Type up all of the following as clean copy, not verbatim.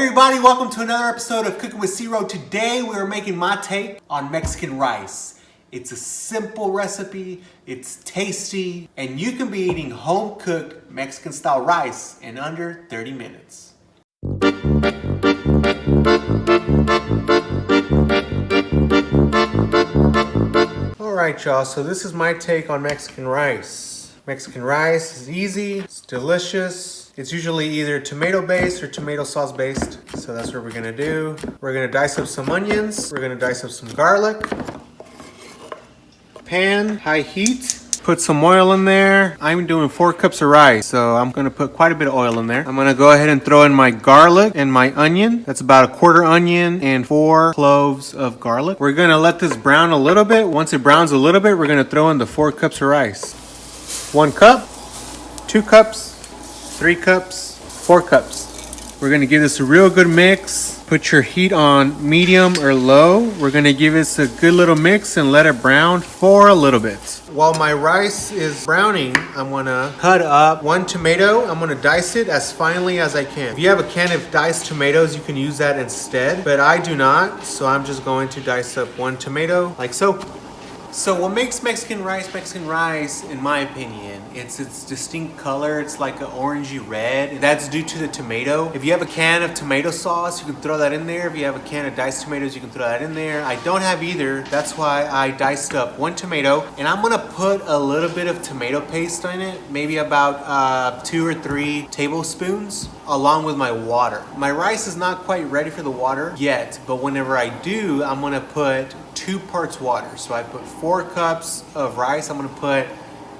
everybody, welcome to another episode of Cooking with Ciro. Today we're making my take on Mexican rice. It's a simple recipe, it's tasty, and you can be eating home-cooked Mexican-style rice in under 30 minutes. Alright y'all, so this is my take on Mexican rice. Mexican rice is easy, it's delicious. It's usually either tomato based or tomato sauce based. So that's what we're gonna do. We're gonna dice up some onions. We're gonna dice up some garlic. Pan, high heat. Put some oil in there. I'm doing 4 cups of rice, so I'm gonna put quite a bit of oil in there. I'm gonna go ahead and throw in my garlic and my onion. That's about a quarter onion and 4 cloves of garlic. We're gonna let this brown a little bit. Once it browns a little bit, we're gonna throw in the 4 cups of rice. 1 cup, 2 cups, 3 cups, 4 cups. We're gonna give this a real good mix. Put your heat on medium or low. We're gonna give this a good little mix and let it brown for a little bit. While my rice is browning, I'm gonna cut up 1 tomato. I'm gonna dice it as finely as I can. If you have a can of diced tomatoes, you can use that instead, but I do not, so I'm just going to dice up 1 tomato, like so. So what makes Mexican rice, in my opinion, it's its distinct color. It's like an orangey red. That's due to the tomato. If you have a can of tomato sauce, you can throw that in there. If you have a can of diced tomatoes, you can throw that in there. I don't have either. That's why I diced up 1 tomato. And I'm gonna put a little bit of tomato paste in it, maybe about 2 or 3 tablespoons, along with my water. My rice is not quite ready for the water yet, but whenever I do, I'm gonna put 2 parts water. So I put 4 cups of rice, I'm gonna put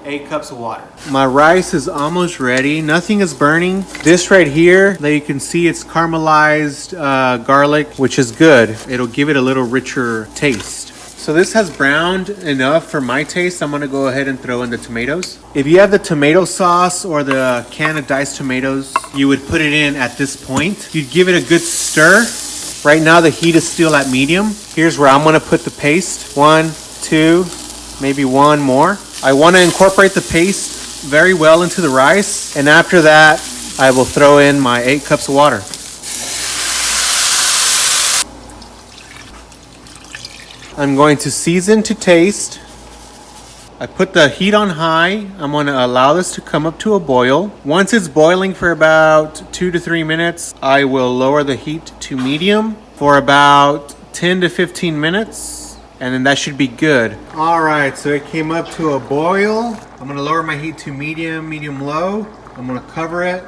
8 cups of water. My rice is almost ready. Nothing is burning. This right here, that you can see, it's caramelized garlic, which is good. It'll give it a little richer taste. So this has browned enough for my taste. I'm gonna go ahead and throw in the tomatoes. If you have the tomato sauce or the can of diced tomatoes, you would put it in at this point. You'd give it a good stir. Right now the heat is still at medium. Here's where I'm gonna put the paste. 1, 2, maybe 1 more. I wanna incorporate the paste very well into the rice. And after that, I will throw in my 8 cups of water. I'm going to season to taste. I put the heat on high. I'm going to allow this to come up to a boil. Once it's boiling for about 2 to 3 minutes, I will lower the heat to medium for about 10 to 15 minutes, and then that should be good. All right, so it came up to a boil. I'm going to lower my heat to medium, medium-low. I'm going to cover it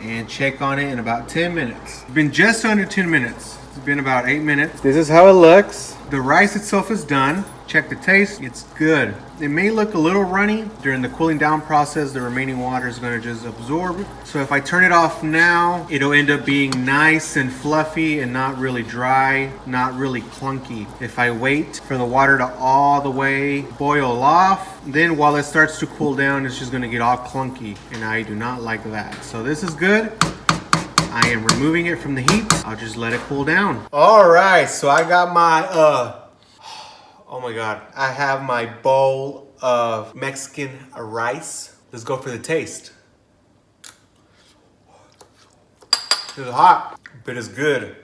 and check on it in about 10 minutes. It's been just under 10 minutes. It's been about 8 minutes. This is how it looks. The rice itself is done. Check the taste, it's good. It may look a little runny. During the cooling down process, the remaining water is gonna just absorb. So if I turn it off now, it'll end up being nice and fluffy and not really dry, not really clunky. If I wait for the water to all the way boil off, then while it starts to cool down, it's just gonna get all clunky, and I do not like that. So this is good. I am removing it from the heat. I'll just let it cool down. All right, so I got my, oh my God. I have my bowl of Mexican rice. Let's go for the taste. It's hot, but it's good.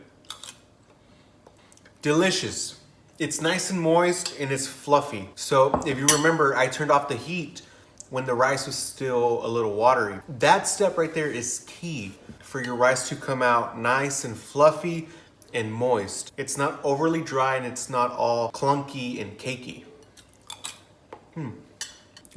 Delicious. It's nice and moist and it's fluffy. So if you remember, I turned off the heat when the rice was still a little watery. That step right there is key for your rice to come out nice and fluffy and moist. It's not overly dry and it's not all clunky and cakey.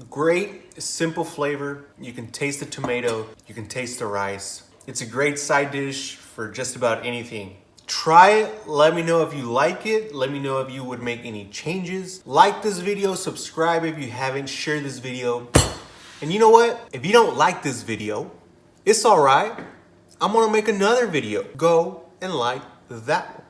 Great, simple flavor. You can taste the tomato, you can taste the rice. It's a great side dish for just about anything. Try it, let me know if you like it. Let me know if you would make any changes. Like this video, subscribe if you haven't, share this video. And you know what? If you don't like this video, it's all right. I'm gonna make another video. Go and like that one.